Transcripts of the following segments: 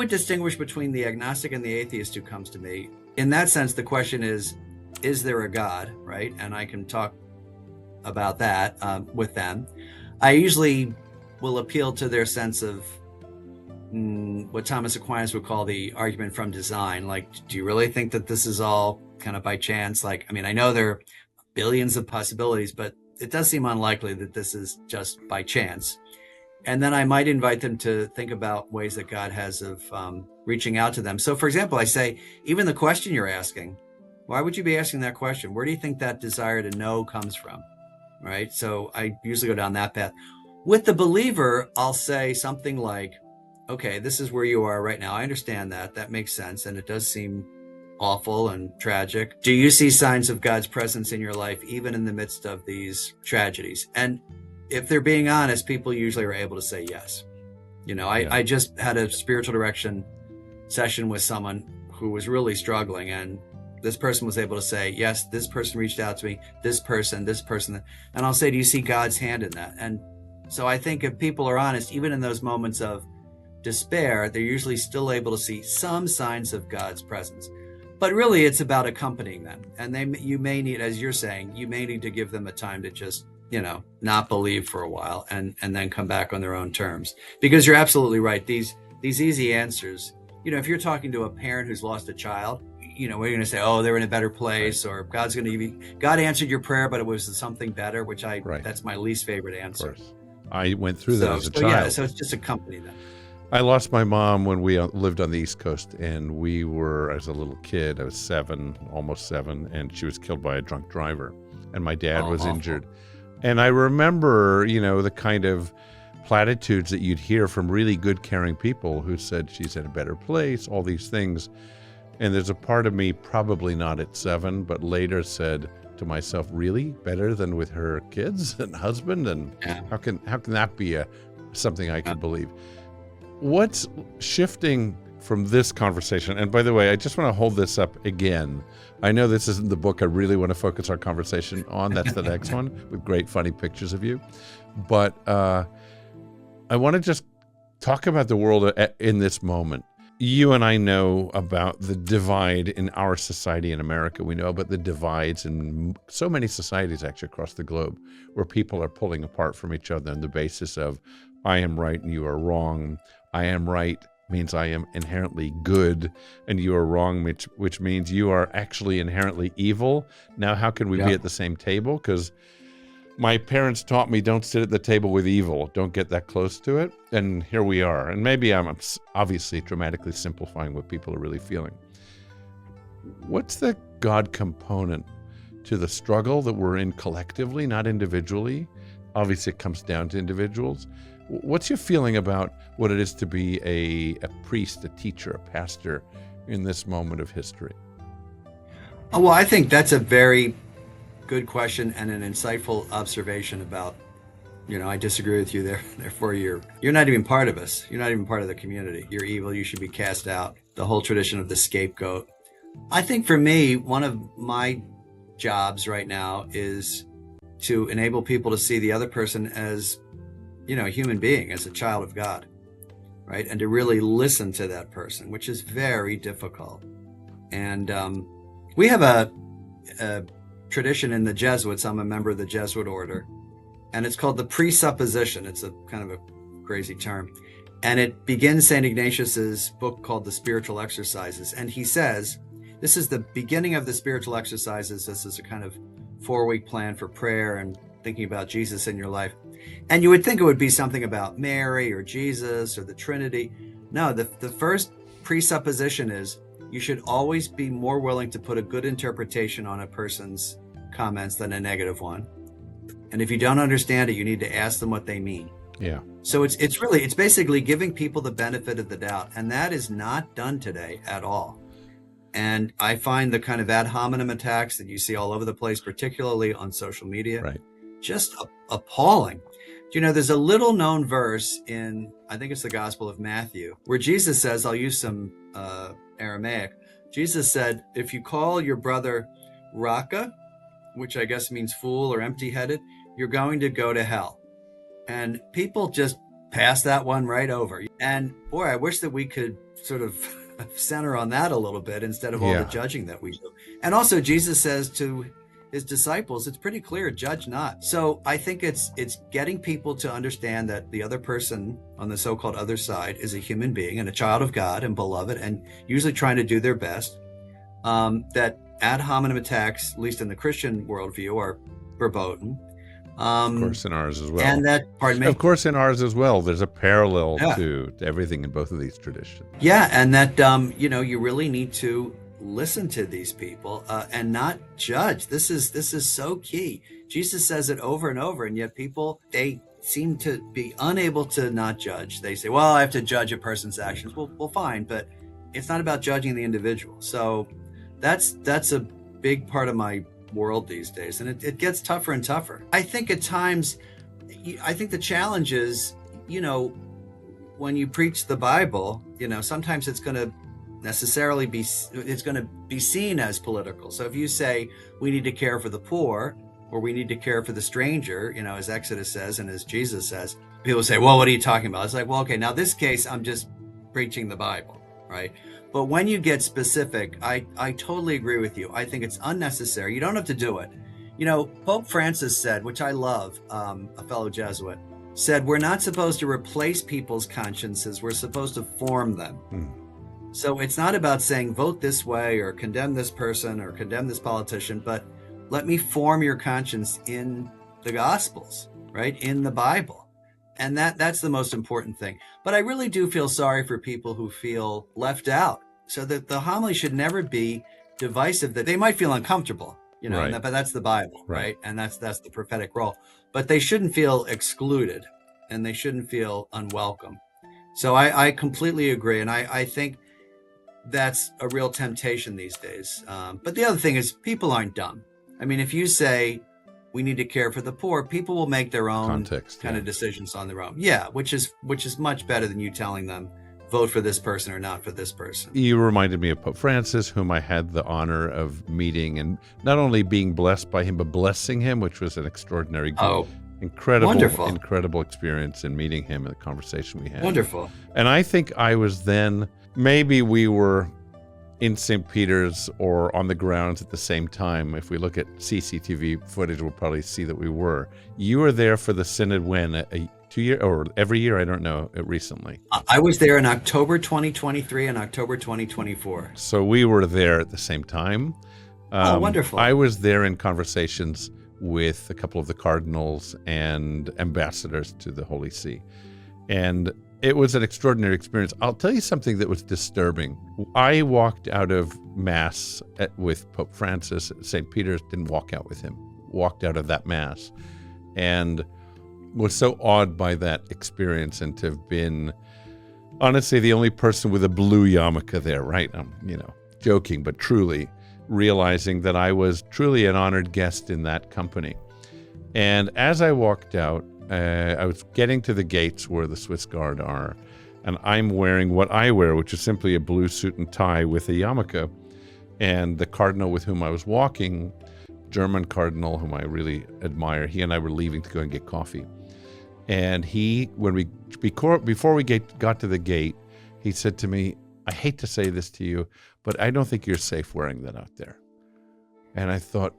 would distinguish between the agnostic and the atheist who comes to me. In that sense, the question is there a God, right? And I can talk about that with them. I usually will appeal to their sense of what Thomas Aquinas would call the argument from design. Like, do you really think that this is all kind of by chance? Like, I mean, I know there are billions of possibilities, but it does seem unlikely that this is just by chance. And then I might invite them to think about ways that God has of reaching out to them. So, for example, I say, even the question you're asking, why would you be asking that question? Where do you think that desire to know comes from? Right? So I usually go down that path. With the believer, I'll say something like, okay, this is where you are right now. I understand that. That makes sense. And it does seem awful and tragic. Do you see signs of God's presence in your life, even in the midst of these tragedies? And if they're being honest, people usually are able to say yes. You know, I just had a spiritual direction session with someone who was really struggling, and this person was able to say, yes, this person reached out to me, this person. And I'll say, do you see God's hand in that? And so I think if people are honest, even in those moments of despair, they're usually still able to see some signs of God's presence. But really, it's about accompanying them. And you may need, as you're saying, you may need to give them a time to just, you know, not believe for a while and then come back on their own terms. Because you're absolutely right. These easy answers, you know, if you're talking to a parent who's lost a child, you know, we're going to say, oh, they're in a better place, or God's going to give you, God answered your prayer, but it was something better, which that's my least favorite answer. Of course. I went through that as a child. Yeah, so it's just accompany them. I lost my mom when we lived on the East Coast, and we were, as a little kid, I was 7, almost 7, and she was killed by a drunk driver, and my dad was injured. And I remember, you know, the kind of platitudes that you'd hear from really good, caring people who said she's in a better place, all these things. And there's a part of me, probably not at 7, but later said to myself, really? Better than with her kids and husband? And how can that be something I could believe? What's shifting from this conversation? And by the way, I just want to hold this up again. I know this isn't the book I really want to focus our conversation on. That's the next one with great, funny pictures of you. But I want to just talk about the world in this moment. You and I know about the divide in our society in America. We know about the divides in so many societies actually across the globe, where people are pulling apart from each other on the basis of, I am right and you are wrong. I am right means I am inherently good, and you are wrong, which means you are actually inherently evil. Now, how can we be at the same table? Because my parents taught me, don't sit at the table with evil. Don't get that close to it. And here we are. And maybe I'm obviously dramatically simplifying what people are really feeling. What's the God component to the struggle that we're in collectively, not individually? Obviously, it comes down to individuals. What's your feeling about what it is to be a priest, a teacher, a pastor in this moment of history? Oh, well, I think that's a very good question and an insightful observation about, you know, I disagree with you there. Therefore, you're not even part of us. You're not even part of the community. You're evil. You should be cast out. The whole tradition of the scapegoat. I think for me, one of my jobs right now is to enable people to see the other person as, you know, a human being, as a child of God, right? And to really listen to that person, which is very difficult. And we have a tradition in the Jesuits. I'm a member of the Jesuit order, and it's called the presupposition. It's a kind of a crazy term. And it begins St. Ignatius's book called The Spiritual Exercises. And he says, this is the beginning of the spiritual exercises. This is a kind of 4-week plan for prayer and thinking about Jesus in your life. And you would think it would be something about Mary or Jesus or the Trinity. No, the first presupposition is you should always be more willing to put a good interpretation on a person's comments than a negative one. And if you don't understand it, you need to ask them what they mean. Yeah. So it's basically giving people the benefit of the doubt. And that is not done today at all. And I find the kind of ad hominem attacks that you see all over the place, particularly on social media, just appalling. You know, there's a little known verse in, I think it's the Gospel of Matthew, where Jesus says, I'll use some Aramaic. Jesus said, if you call your brother Raka, which I guess means fool or empty-headed, you're going to go to hell. And people just pass that one right over. And boy, I wish that we could sort of center on that a little bit instead of all the judging that we do. And also Jesus says to his disciples, it's pretty clear, judge not. So I think it's getting people to understand that the other person on the so-called other side is a human being and a child of God and beloved and usually trying to do their best. That ad hominem attacks, at least in the Christian worldview, are verboten. Of course, in ours as well. And that, pardon me? Of course, in ours as well. There's a parallel to everything in both of these traditions. Yeah, and that, you really need to listen to these people and not judge. This is so key. Jesus says it over and over, and yet people, they seem to be unable to not judge. They say, well, I have to judge a person's actions. Well, fine, but it's not about judging the individual. So that's a big part of my world these days, and it gets tougher and tougher. I think at times, I think the challenge is, when you preach the Bible, sometimes it's going to necessarily be seen as political. So if you say we need to care for the poor, or we need to care for the stranger, as Exodus says and as Jesus says, people say, well, what are you talking about? It's like, well, okay, now this case, I'm just preaching the Bible, right? But when you get specific, I totally agree with you. I think it's unnecessary. You don't have to do it. Pope Francis said, which I love, a fellow Jesuit, said, we're not supposed to replace people's consciences. We're supposed to form them. So it's not about saying vote this way or condemn this person or condemn this politician, but let me form your conscience in the Gospels, right? In the Bible. And that's the most important thing. But I really do feel sorry for people who feel left out. So that the homily should never be divisive, that they might feel uncomfortable, right. But that's the Bible, right? And that's the prophetic role. But they shouldn't feel excluded and they shouldn't feel unwelcome. So I completely agree. And I think that's a real temptation these days. But the other thing is people aren't dumb. I mean, if you say we need to care for the poor, people will make their own context, kind of decisions on their own. Yeah, which is much better than you telling them vote for this person or not for this person. You reminded me of Pope Francis, whom I had the honor of meeting and not only being blessed by him, but blessing him, which was an extraordinary, incredible experience in meeting him and the conversation we had. Wonderful. And I think I was then, maybe we were in St. Peter's or on the grounds at the same time. If we look at CCTV footage, we'll probably see that we were. You were there for the synod when? 2 year or every year? I don't know. Recently. I was there in October 2023 and October 2024. So we were there at the same time. Wonderful. I was there in conversations with a couple of the cardinals and ambassadors to the Holy See. And it was an extraordinary experience. I'll tell you something that was disturbing. I walked out of Mass with Pope Francis at St. Peter's, didn't walk out with him, walked out of that Mass, and was so awed by that experience and to have been, honestly, the only person with a blue yarmulke there, right? I'm, joking, but truly realizing that I was truly an honored guest in that company. And as I walked out, I was getting to the gates where the Swiss Guard are, and I'm wearing what I wear, which is simply a blue suit and tie with a yarmulke. And the cardinal with whom I was walking, German cardinal whom I really admire, he and I were leaving to go and get coffee. And before we got to the gate, he said to me, I hate to say this to you, but I don't think you're safe wearing that out there. And I thought,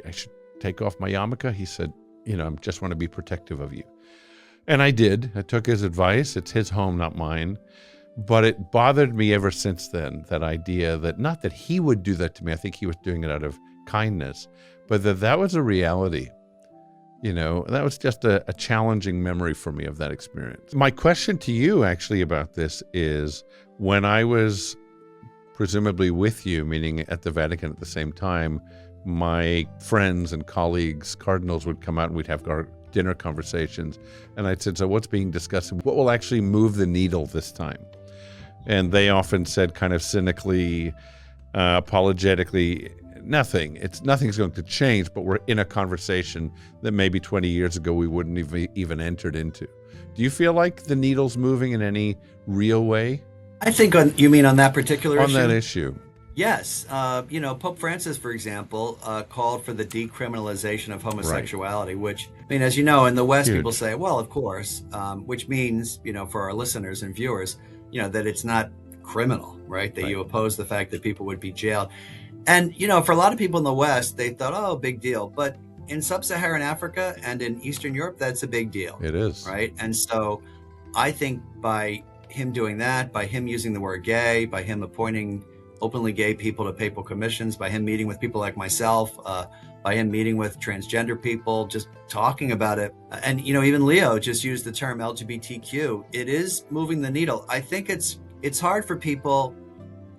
I should take off my yarmulke? He said, I just want to be protective of you. And I did. I took his advice. It's his home, not mine. But it bothered me ever since then, that idea that not that he would do that to me. I think he was doing it out of kindness, but that was a reality. That was just a challenging memory for me of that experience. My question to you actually about this is, when I was presumably with you, meaning at the Vatican at the same time, my friends and colleagues, cardinals, would come out and we'd have our dinner conversations. And I'd said, so what's being discussed? What will actually move the needle this time? And they often said kind of cynically, apologetically, nothing's going to change, but we're in a conversation that maybe 20 years ago we wouldn't even entered into. Do you feel like the needle's moving in any real way? I think you mean on that particular issue? On that issue. Yes. Pope Francis, for example, called for the decriminalization of homosexuality, which, I mean, as you know, in the West, people Huge. say, well, of course, which means, for our listeners and viewers, that it's not criminal, right? That Right. you oppose the fact that people would be jailed. And, for a lot of people in the West, they thought, oh, big deal. But in sub-Saharan Africa and in Eastern Europe, that's a big deal. It is. Right. And so I think by him doing that, by him using the word gay, by him appointing openly gay people to papal commissions, by him meeting with people like myself, by him meeting with transgender people, just talking about it. And, even Leo just used the term LGBTQ. It is moving the needle. I think it's hard for people,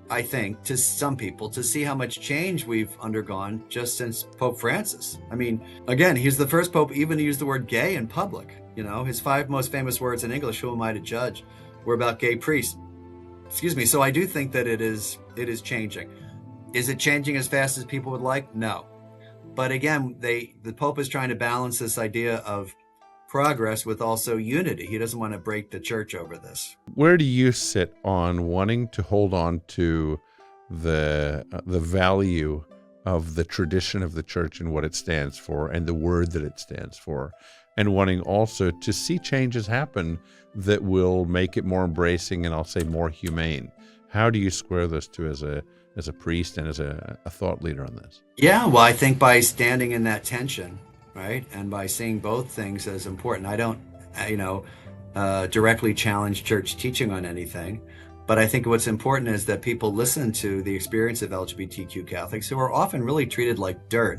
to some people, to see how much change we've undergone just since Pope Francis. I mean, again, he's the first Pope even to use the word gay in public. His 5 most famous words in English, who am I to judge, were about gay priests. Excuse me. So I do think that it is changing. Is it changing as fast as people would like? No. But again, the Pope is trying to balance this idea of progress with also unity. He doesn't want to break the church over this. Where do you sit on wanting to hold on to the value of the tradition of the church and what it stands for and the word that it stands for, and wanting also to see changes happen that will make it more embracing and I'll say more humane? How do you square those two as a priest and as a thought leader on this? Yeah, well, I think by standing in that tension, right, and by seeing both things as important. I don't, directly challenge church teaching on anything, but I think what's important is that people listen to the experience of LGBTQ Catholics who are often really treated like dirt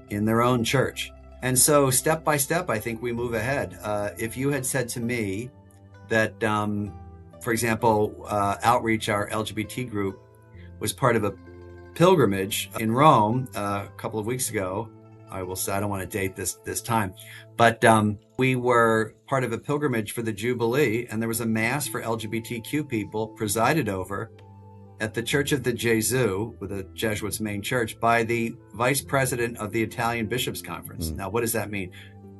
in their own church. And so step by step, I think we move ahead. If you had said to me that, for example, Outreach, our LGBT group, was part of a pilgrimage in Rome a couple of weeks ago, I will say, I don't want to date this time, but we were part of a pilgrimage for the Jubilee, and there was a mass for LGBTQ people presided over at the Church of the Gesù, with the Jesuits' main church, by the vice president of the Italian Bishops' Conference. Now, what does that mean?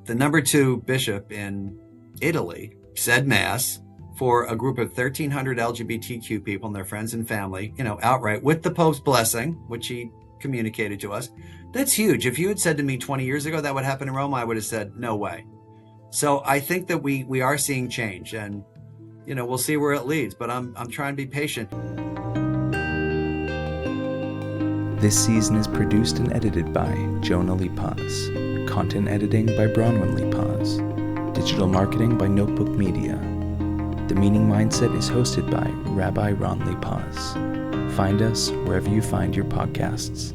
The number 2 bishop in Italy said mass for a group of 1,300 LGBTQ people and their friends and family, outright, with the Pope's blessing, which he communicated to us. That's huge. If you had said to me 20 years ago that would happen in Rome, I would have said, no way. So I think that we are seeing change, and, we'll see where it leads, but I'm trying to be patient. This season is produced and edited by Jonah Lee Paz. Content editing by Bronwyn Lee Paz. Digital marketing by Notebook Media. The Meaning Mindset is hosted by Rabbi Ron Lee Paz. Find us wherever you find your podcasts.